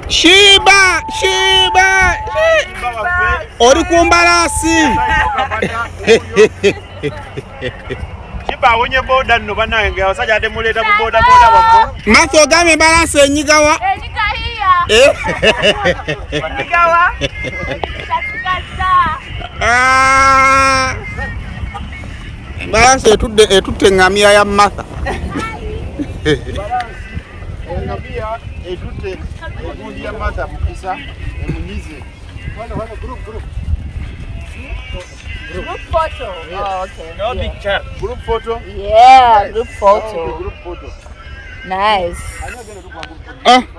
Shiba. Ori kumbalasi. Shiba wonye boda no banange abasajja ate muleta ku boda bambo. Maso game balasi enyigawa. Enyigawa. Balasi etutte ngamia ya Martha. Ngamia etutte egundi ya Martha mukisa emunyize. Group. Group photo. Oh, okay. No picture. Group photo. Yeah, group photo. Okay, group photo. Nice.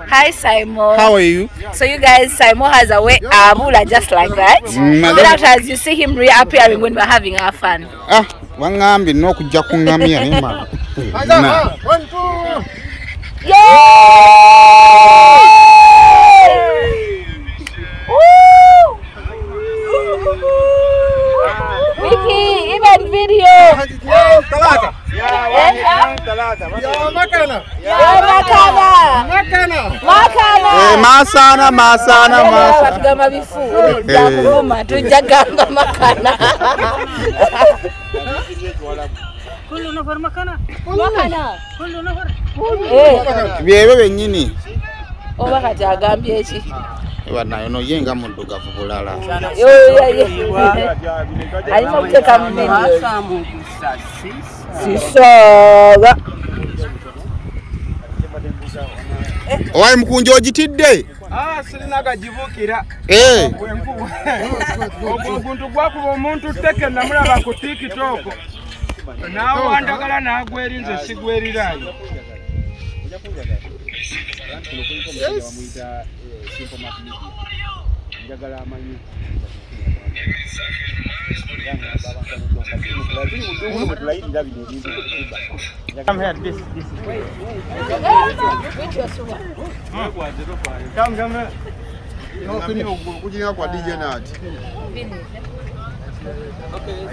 Hi, Simon. How are you? So you guys, Simon has a way Abula just like that. Then after as you see him reappearing when we're having our fun. Wangambi no kujja kungamia hima. 1 2. Vicky, even video. Talata. Makana. Tugamba bifu. Yakuvuma tujagamba makana. Byebe benyini. Oba kati agambye eki. Bana yono yenga muddugavu bulala. Alina okuteeka mu menu. Sisoga. Owaye mukunjo ogitidde? Sirina gajibukira. Omuntu gwakuba omuntu teke namulaba ku TikTok. Nawe wandagala nagwerinze sigwerirayo. Come here, this. Come here. Kujinga kwa DJ Nat.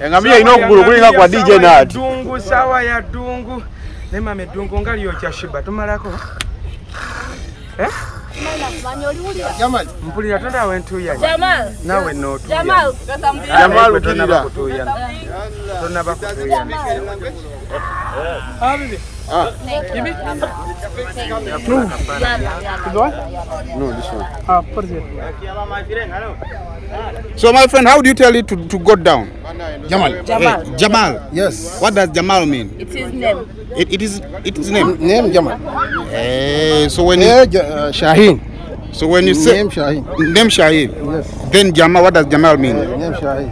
Engamia ino kugulu kulinga kwa DJ Nat. Dungu sawa ya dungu. Nema medungu ngali yocha shiba tumalako. Jamal. Mpulira tonda wentu ya. Jamal. Nawe no tu. Jamal. Jamal ukirira. Tonna bakutuya. Give it. No, this one. So my friend, how do you tell it to go down? Jamal. Jamal. Yes. What does Jamal mean? It's his name. It is name. Name Jamal. So when you Shaheen. So when you say Name Shaheen. Name Shaheen. Yes. Then Jamal, what does Jamal mean? Name Shaheen.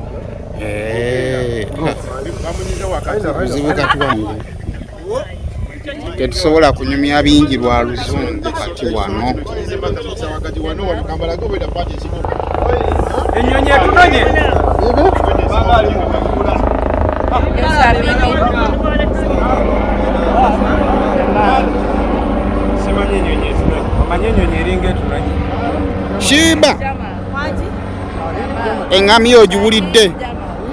Tetusobola kunyumya bingi lwa luzungu kati wano. Enyonyi etunonye. Simanyi enyonyi etunonye. Amanyi enyonyi eringa etunonye. Shiba. Engamia ogiwulidde?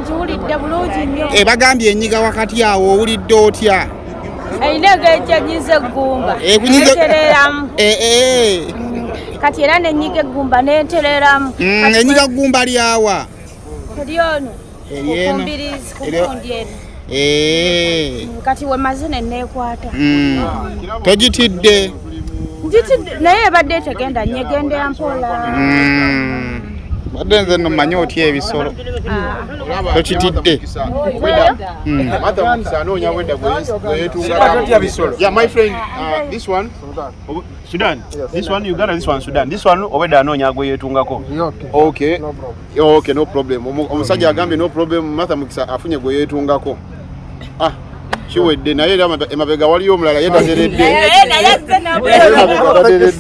Ngiwulidde bulungi nnyo. Bagambye enyiga wakati awo owulidde otya? Erina ng'ekyenyiza eggumba. Neetereramu. Kati era n'ennyiga eggumba n'entereramu. Enyiga ggumba lyawa? Eri ono. Kukumbirizi kukundi eno. Kati we maze ne neekwata. Togitidde? Ngitidde naye ebadde tegenda nyegendera mpola. Badde nze nno mmanyi otya ebisolo. Tokitidde? Yeah, my friend, this one, Sudan. This one, Uganda, this one, Sudan. This one, obeda anonya gwe yetungako. Okay. No problem. Okay, no problem. Omusajja agambe no problem, Martha Mukisa afunye gwe yetungako. Kiwedde naye emabega waliyo omulala yetateredde.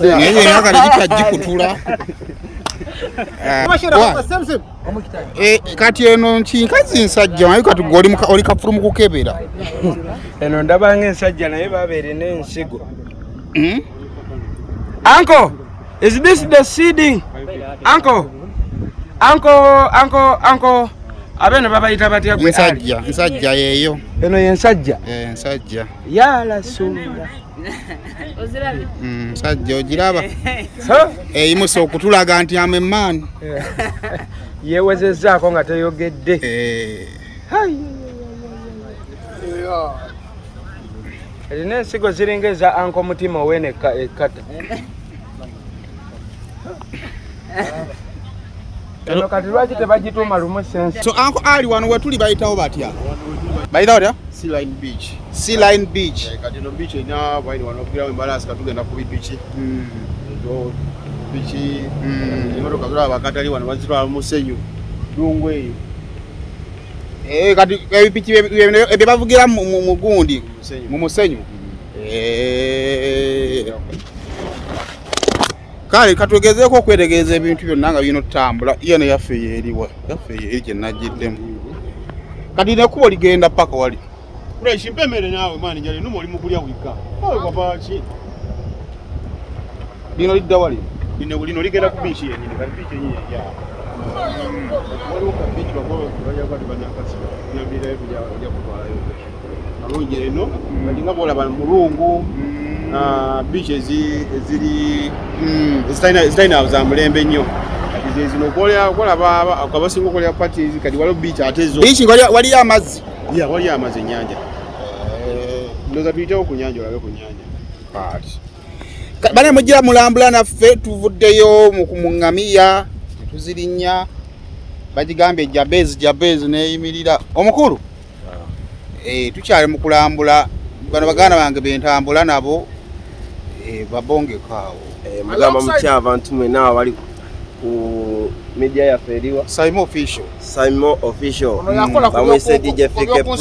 Naye yakali kitajikutula. Kati eno nkinkazi nsajja naye kati oli kafulu mu kukebera. Eno ndaba ng'ensajja naye babeere n'ensigo. Uncle, is this the seeding? Uncle, Anko abene babayita batya gwe nsajja yeyo eno yensajja nsajja yala sunda Ozirabe nsajja ogiraba eyimusa okutulaga nti amemani yewezezzaako nga teyogedde erina ensigo ziringa eza anko mutima owene ekkata eno kati lwaki tebagituuma lumu sensi so anko ali wano wetuli bayitawo batya bayitawo tya Sea Line Beach kati no beach ina wine wano kugira embalance katugenda ku beach ndo beach imoto kazura bakatali wano bazitwala musenyu dungwe kati beach ebe bavugira mu gundi mu musenyu kale katugezeko okwetegereza ebintu byonna nga bino tambula yene yaffe yeriwa yaffe yeri gye nagiddemu kati nekubo ligenda paka wali kule shimpemere nawe mwana njali numo oli mukulya wika papa chi lino lidda wali lino ligenda ku beach yenyine kati beach yenyine ya wali ku beach bako baja kwati banyakasi nyambira ebya kutwala yo alonje eno balinga bola ba mulungu na beach ziri zitaina za mulembe nnyo kati zino kola baba akabasingo kola parties kati wali beach atezo beach wali amazzi ya wali amazi ennyanja ndoza tuyitewo ku nyanja olabe ku nyanja bane mugira mulambula naffe tuvuddeyo mu ŋŋamiya tuzirinya bagigambye jabezi neyimirira omukulu tukyali mu kulambula bano baganda bange bentambula nabo babongekaawo mugamba mutya abantu mwena abali ku media yaffe eriwa Simon Official bamwise DJ Fike Pro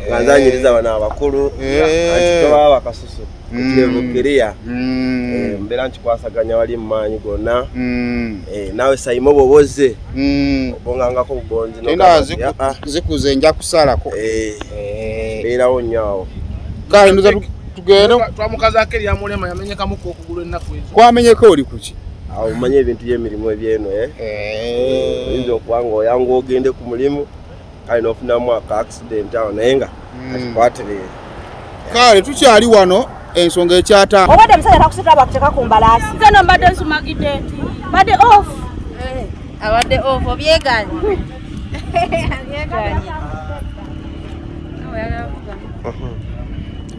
ganzanyiriza bana abakulu antitoba bakasusu kutebukiria mbera nchikwasaganya wali mmanyi gonna nawe Simon boboze obongangako bugonzi zikuze nja kusalako bera onyawo kale nduza tugende twamukaza akeri yamulema yamenyeka muko okugulu ennaku ezo kwamenyeka oli kuki awo manye ebintu by'emirimu ebyeno oyinza okubanga oyanga ogende ku mulimu kale n'ofunamu accident awo naye nga kakikwaterere kale tukyali wano ensonga ekyataano obadde musajja takusitula bakuteeka ku mbalaasi nze no mbadde nsumagidde nti badde off abadde off obyeganye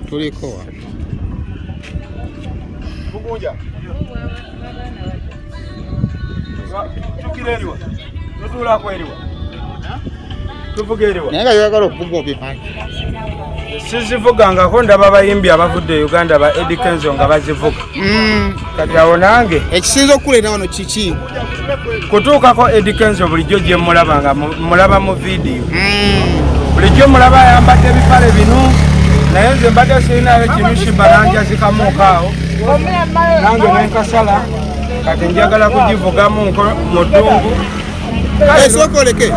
tuliko bugunja tukireriwa tutulako eriwa tuvugerewa naye nga yagala okuvuga obipaki sizivugangako ndaba abayimbi abavudde Uganda ba Eddie Kenzo nga bazivuga kati awo nange ekisinza okuleeta wano kiki kutuukako Eddie Kenzo bulijjo gye mulaba nga mulaba mu vidiyo bulijjo mulaba ayambadde ebipale bino naye nze mbadde sirinayo kimishiba nanjazikamuukaawo nange nenkasala kati njagala kugivugamu mu ddungu esokoleke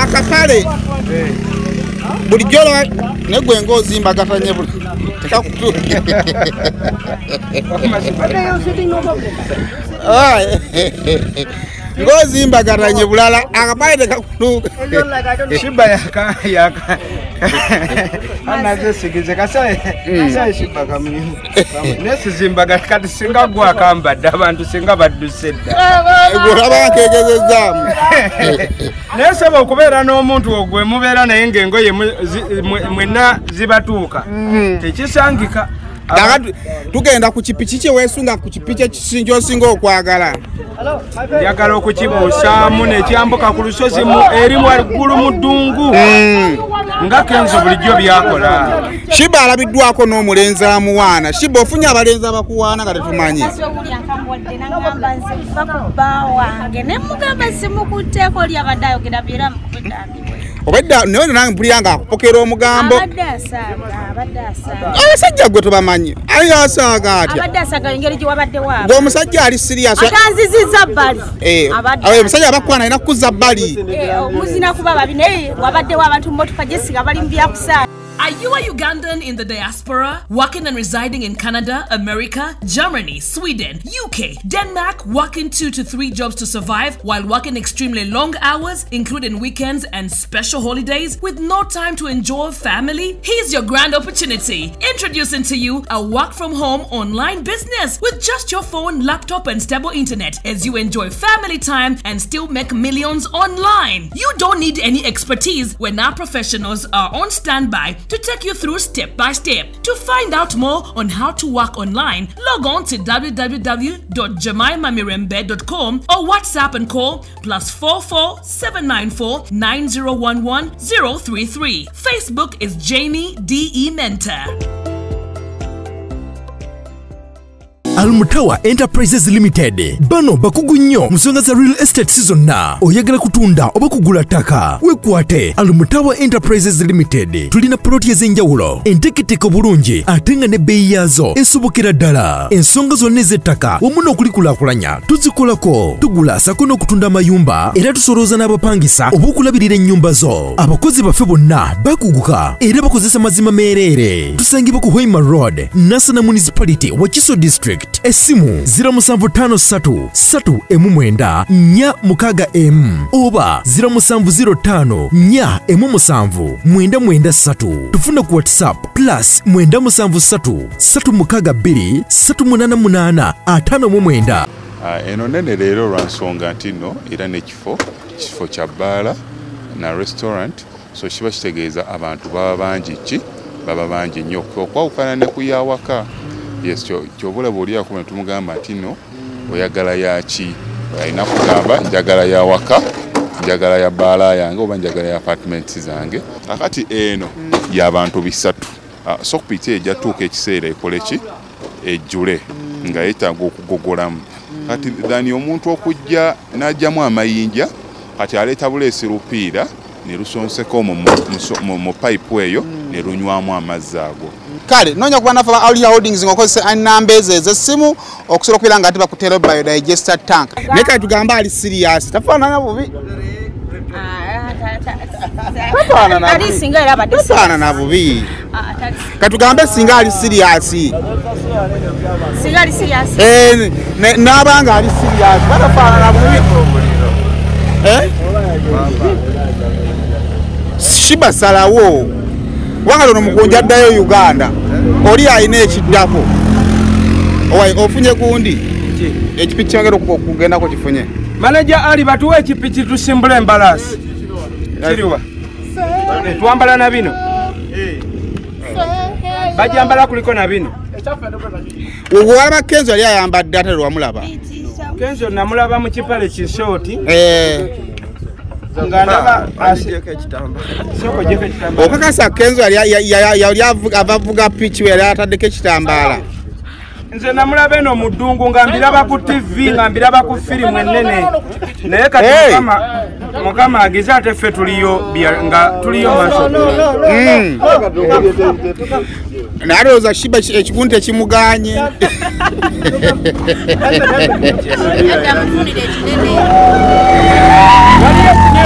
akapale bulijjo negwe ng'ozimbagatanye buli tekakutu ng'ozimbagatanye bulala akapale tekakutuuka shiba yaka anaze sigize kasaye shiba kamini nesizimbaga kati singa gwa kambadde abantu singa badduse dda olaba nkegezezaamu nesaba okubeera n'omuntu ogwe mubeera naye ng'engoye mwenna zibatuuka tekisangika tugenda ku kipiki kyeweesunga ku kipiki ekisinja osinga okwagala njagala okukibuusaamu nekyambuka ku lusozi eri waggulu mu ddungu nga Kenzo bulijjo byakola shiba alabiddwako n'omulenzi amuwaana shiba ofunye abalenzi abakuwaana nga tetumanyi obedda naye nange mpulira nga akupokera omugambo abasajja gwe tobamanyi ali asaaga atya ng'omusajja ali sirias omusajja abakwana alina kukuzza bbali muzina kuba babi naye wabaddewo abantu mmotoka gyesiga bali mu byakusaala Are you a Ugandan in the diaspora, working and residing in Canada, America, Germany, Sweden, UK, Denmark, working 2 to 3 jobs to survive while working extremely long hours, including weekends and special holidays, with no time to enjoy family? Here's your grand opportunity. Introducing to you a work-from-home online business with just your phone, laptop, and stable internet as you enjoy family time and still make millions online. You don't need any expertise when our professionals are on standby to take you through step by step. To find out more on how to work online, log on to www.jemimamirembe.com or WhatsApp and call +44 794 9011 033. Facebook is Jamie DE Mentor. Almutawa Enterprises Limited bano bakugu nnyo musonga za real estate season na oyagala kutunda oba kugula ttaka wekwate Almutawa Enterprises Limited tulina ploti ez'enjawulo enteketeko bulungi ate nga ne bbeeyi yaazo esobokera ddala ensonga zonna ez'ettaka wamu n'okulikulaakulanya tuzikolako tugula sako n'okutunda amayumba era tusolooza n'abapangisa oba okulabirira ennyumba zo abakozi baffe bonna bakuguka era bakozesa mazima meereere tusangibwa ku Hoima Road Nasana Municipality Wakiso District Esimu 0753 3 9 oba 0705 4 9 tufuna ku WhatsApp +973 362 388 59. Eno nene leero lwa nsonga nti nno era n'ekifo kya bbaala na restaurant so kiba kitegeeza abantu baba bangi nnyo okwawukana ne kuyawaka. Yes, kyobula bw'oli akuma tumugamba nti nno oyagala yaki alina kugamba njagala ya waka njagala ya bbaala yange oba njagala ya apartments zange kakati eno y'abantu bisatu so kupita ejjatuuka ekiseera ekole ki ejjule nga yeetaaga okugogolamu kati dhani omuntu okujja n'ajjamu amayinja kati aleeta buleesi lupiira ne lusonseko mu pipe eyo ne lunywamu amazzi ago. Kale nonya kuba nafa Aulia Holdings ngokozesa enamba ez'essimu okusobola okubeera nga tibakutera biodigester tank. Ne kati tugamba ali serious tafaanana bubi. Tafaanana bubi. Katugambe singa ali serious. Singa ali serious. N'abanga ali serious batafaanana bubi. Shiba salawo wanga lono mugonja addayo Uganda oli alina ekiddako ofunye gundi ekipiki kyagera okugendako kifunye manager ali batuwe ekipiki tusimbule embalasi kiriwa twambala na bino bajambala kuliko na bino wala Kenzo ali ayambadde ate lwamulaba Kenzo namulaba mu kipale kishoti okakasa Kenzo yali avuga piki we yali ataddeko ekitambaala. Nze namulaba eno mu ddungu nga mbiraba ku TV nga mbiraba ku firimu ennene naye kati mukama agize ate ffe tuliyo maaso nalowooza Shiba ekigundi tekimuganye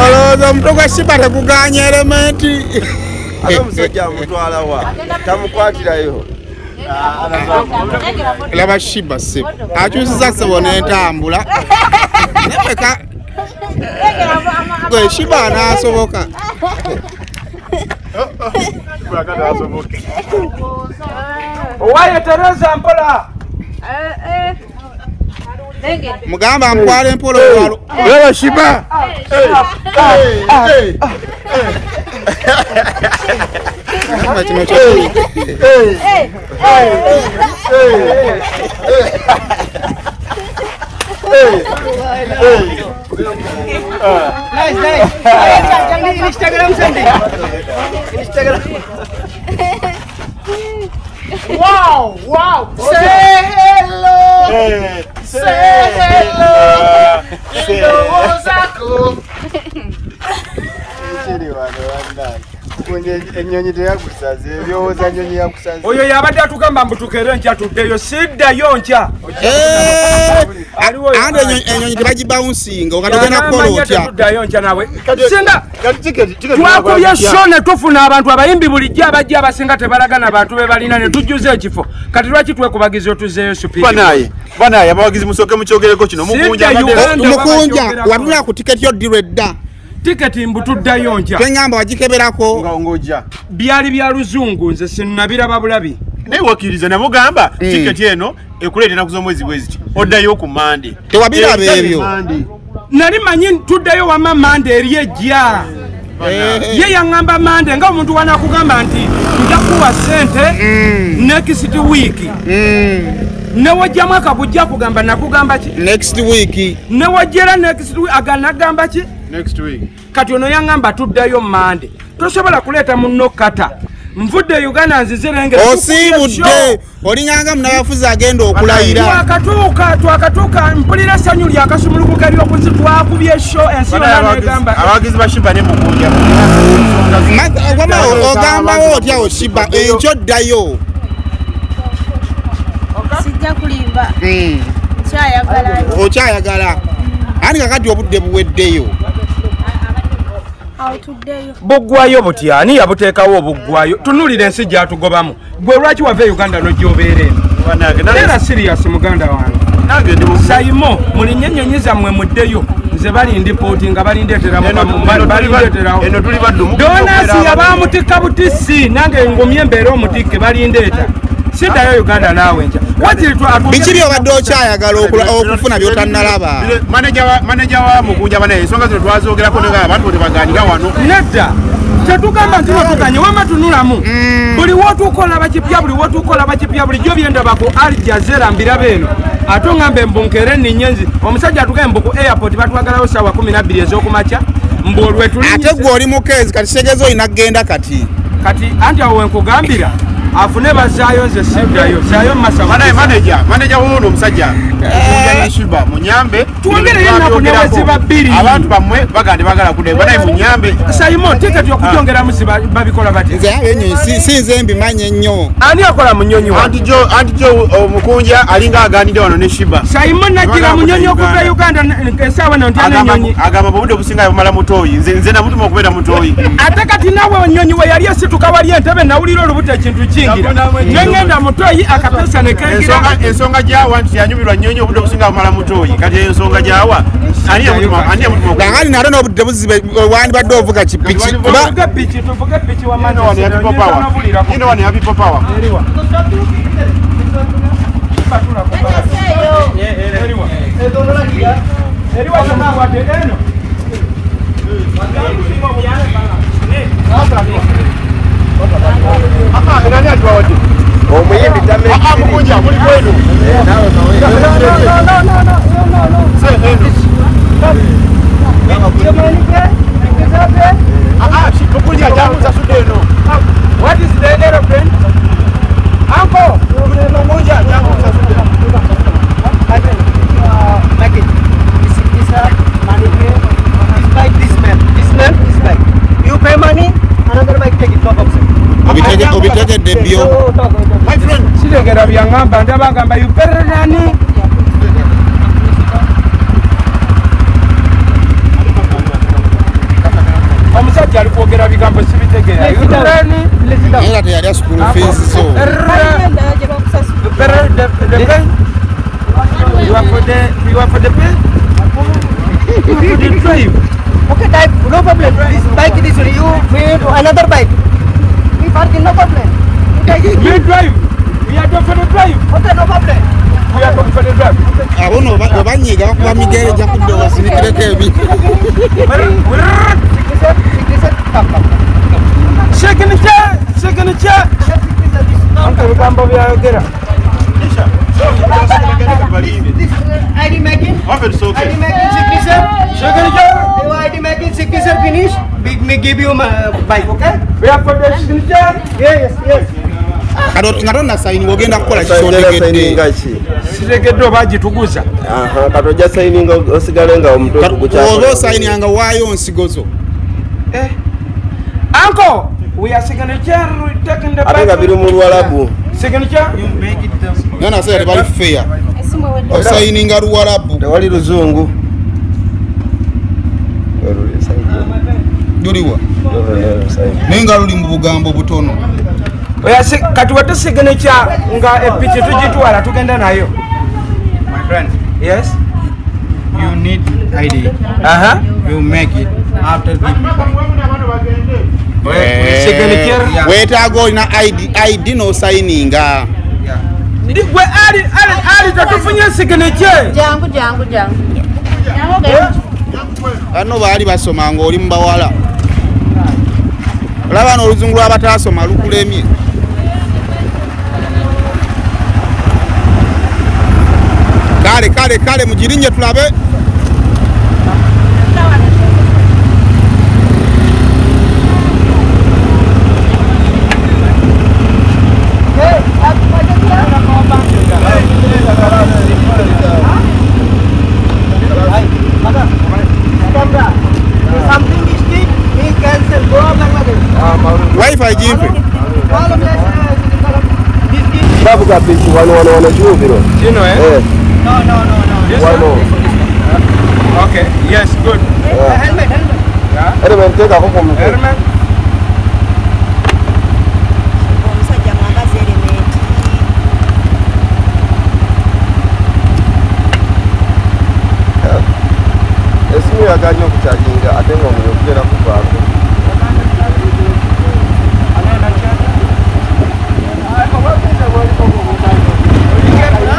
olowooza omutwe gwa Shiba teguganye elementi ate omusajja amutwala wa tamukwatirayo laba Shiba se akyusiza ssebo n'entambula gwe Shiba anaasoboka owaye Teresa mpola mugamba mpwala empola olwalo laba Shiba kino kyo Wow! Say hello! Say hello! Hello, Zako! ennyonyi teyakusaze ebyowooza ennyonyi yakusaze oyo yabadde atugamba mbutukere nkya tuddeyo siddayo nkya andi enyonyi tebagibawunsinga okatogenda kukola otya tuddayo nkya nawe singa twakubye sho ne tufuna abantu abayimbi bulijjo abajja abasinga tebalagana bantu be balina ne tujjuza ekifo kati lwaki twekubagiza otuzeeyo supibanaye abawagizi musooke mukyogereko kino mukunja watulira ku tiketi yoddirwa edda tiketi mbutuddayo nkya tweŋŋamba wagikeberako ng'ojja byali bya luzungu nze sinnabiraba bulabi naye wakkiriza namugamba tiketi eno ekuleeta ennaku z'omwezi bweziti oddayo ku mande tewabiraba ebyo nali manyi tuddayo wama mande eri ejja ye yaŋŋamba mande nga omuntu wanakugamba nti nja kuwa sente next week newajjamu akabujja kugamba nakugamba ki next week newajjera next week aganagamba ki next week kati ono yaŋŋamba tuddayo mande tosobola kuleeta munno kata nvudde Uganda nzizirenge osibudde olinganga munabafuzi agenda okulayira twakatuuka mpulira essanyu lyakasumulukuka lyokuzi twakubye sho ensi yonanegamba abawagizi bashiba ne mukunja ogambawo otya oshiba enkyo ddayo sijja kulimba okyayagala ani kakati obudde buweddeyo buggwayo butya ani yabuteekawo obuggwayo tunulira ensi gyatugobamu gwe lwaki wava e Uganda nojjobeera eno era sirias muganda wange sayimo mulinye ennyonyi zammwe muddeyo nze balindipooti nga balindeeteraodonasi yabamutikka butisi nange ngumye embeera omutikke balindeeta siddayo Uganda naawe nja biki byobadde okyayagala okufuna byotannalaba maneja wa mukunja banaye ensonga zino twazoogerako nga abantu tebaganira wano nedda tetugamba nti wetuganye wama tunulamu buli wotukola bakipya bulijjo byendaba ku Al Jazeera mbiraba eno ate oŋŋamba embunkere ninyenzi omusajja atugambe mbu ku airport batwagalawo ssaawa 12 ez'okumakya mbuolwetuli ate gwe oli mukeezi kati segezo olina kgenda kati anti awo wenkugambira afune bazaayo nze siddayo zaayo maneja wono omusajja yeshuba munyambe twongereyo ennaku neweziba 2 abantu bammwe bagande bagala kudde banaye munyambe Simon tiketi okujongeramu babikola bati nze abe ennyonyi sinze mbimanye ennyo ani akola munyonyi wa anti jo omukunja alinga aganidde wano ne Shiba Simon nagira munyonyi okuva Uganda ensaawa eno nti anenyonyi agamba obudde obusinga bumala mutoyi nze namutuma okubeera mutoyi ate kati nawe onyonyi we yali esituka wali entebe nawulira olubutta ekintu kingira nengenda mutoyi akapesa nekengira ensonga gyawa nti yanyumirwa nnyonyi obudde obusinga bumala mutoyi kati ensonga gyawa ani yamutuma nate n'obudde buzibe wandibadde ovuga kipiki tuvuge piki wamani omuyimbi tamukunja muli kwenu mukunja jamuza sudeno. What is the aeroplane? Uncle! Mukunja jamuza sudeno. This bike. You pay money, another bike take it top of it. Obitegedde byo. My friend, siregera byangamba ndabagamba you pay nani? Omusajja alikwogera bigambo sibitegera. Era teyali school fees so. You are for the pay? You didn't drive. Okay, type, no problem. This bike is you pay to another bike. We parking, no problem. You drive. We are going for the drive. Okay, no problem. We are going for the drive. Abono obanyiga kuba migere jakudde wasinikireko ebi. Second chair. Uncle bigambo byayogera. This ID making. ID making signature. ID making signature finish. We give you my bike, okay? We have for the signature. Yes. Ngatonna sayini ogenda kukola kisondegedde. Siregedde obagituguza. Aha, katoja sayininga osigalenga omuntu okukucha. Obo sayini anga waayo nsigozo. Uncle, We are signature taking the Ate kabiri mu Luwarabu. Signature? You make it Nana say bali fair. Signing a Luwarabu. Tewali luzungu. Juliwa. Nenga luli mu bugambo butono. Oya kati wate signature nga epichi tujitwala tugenda nayo. My friend. Yes. You need ID. You make it after the signature. Wait I go na ID no signing. Ndigwe ali tatufunye signature. Jangu. Ano bali basoma ngo oli mbawala. Olaba no oluzungu lw'abatasoma lukulemye. Kale mugirinye tulabe. Wi-Fi jimpe. Babu kapiti wana juviro. Jino eh? No. Okay, yes, good. Helmet. Helmet take a home. Helmet. Esimu yaganyo kucharginga atenga muyogera kuvaako.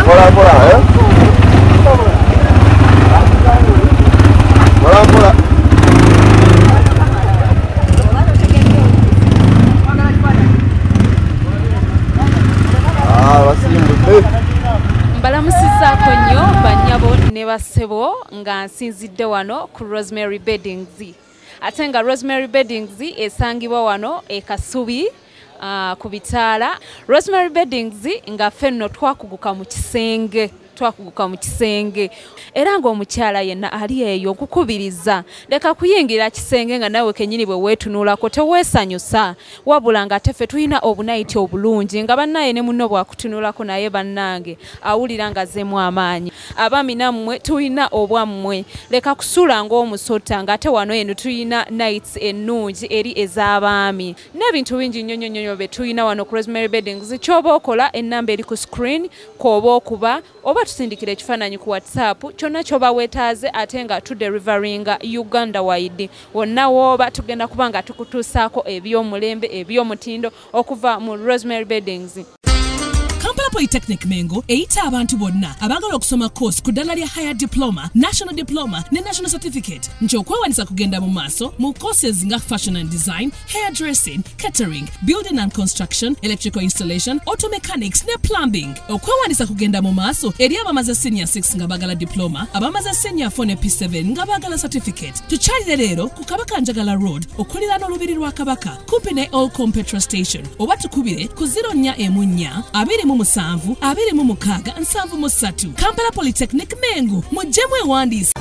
Bora, eh? Bora. Mbalamusizaako nnyo bannyabo ne bassebo nga nsinzidde wano ku Rosemary Beddings. Ate nga Rosemary Beddings esangibwa wano e Kasubi ku Bitaala. Rosemary Beddings nga ffenno twakuguka mu kisenge. Era ng'omukyala yenna ali eyo okukubiriza leka kuyingira kisenge nga nawe kenyini bwe weetunuulako teweesanyusa wabula nga teffe tulina obunayiti obulungi nga bannaye ne munno bwakutunuulako naye bannange awulira nga zeemu amaanyi. Abaami nammwe tulina obwammwe leka kusuula ng'omusota ng'ate wano eno tulina nights ennungi eri ez'abaami n'ebintu bingi nnyo bye tulina wano ku Rosemary Beddings. Ky'oba okola ennamba eri ku screen kw'oba okuba oba tusindikira ekifaananyi ku WhatsApp kyonna ky'oba weetaaze ate nga tuderivaringa Uganda wide wonna w'oba tugenda kuba nga tukutuusaako eby'omulembe eby'omutindo okuva mu Rosemary Beddings. Kampala Polytechnic Mengo eyita abantu bonna abagala okusoma course ku ddala lya higher diploma, national diploma ne national certificate nti okwewanisa kugenda mu maaso mu courses nga fashion and design, hairdressing, catering, building and construction, electrical installation, auto mechanics ne plumbing. Okwewanisa kugenda mu maaso eri abamaze senior 6 nga bagala diploma, abamaze senior 4 ne P7 nga bagala certificate. Tukyalire leero ku Kabaka Njagala Road okuliraana olubiri lwa Kabaka kumpi ne Olcom petrol station oba tukubire ku 0414 27 26 73. Kampala Polytechnic Mengo mujjemu ewandiisa.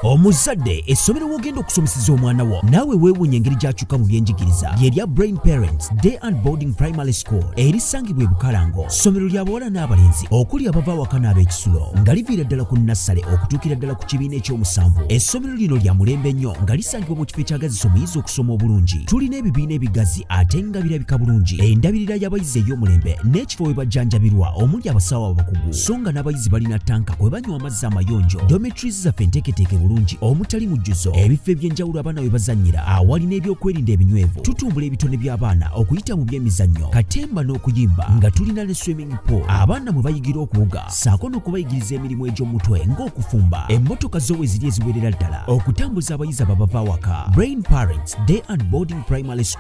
Omuzadde essomero wogenda okusomeseza omwana wo naawe weewuunya engeri gy'akyuka mu byenjigiriza ly'erya Brain Parents Day and Boarding Primary School erisangibwa e Bukalango. Ssomero lya bawala n'abalenzi okuli abava awaka n'ab'ekisulo nga liviira ddala ku nassale okutuukira ddala ku kibiina eky'omusanvu. Essomero lino lya mulembe nnyo nga lisangibwa mu kifo ekyagazisa omuyizi okusoma obulungi. Tulina ebibiina ebigazi ate nga birabika bulungi. Endabirira y'abayizi ey'omulembe n'ekifo we bajjanjabirwa omuli abasawo abakugu so nga n'abayizi balina tanka kwe banywa amazzi amayonjo. Dormitories zaffe nteeketeeke bulungi omutali mujjuzo ebifo eby'enjawulo abaana we bazannyira awali n'ebyokwerinda ebinywevu. Tutumbula ebitone by'abaana okuyita mu by'emizannyo katemba n'okuyimba nga tulina ne swimming pool abaana mwe bayigira okuwuga ssaako n'okubayigiriza emirimu egy'omutwe ng'okufumba. Emmotoka zo we ziri eziwerera ddala okutambuza abayizi ababava awaka. Brain Parents Day and Boarding Primary School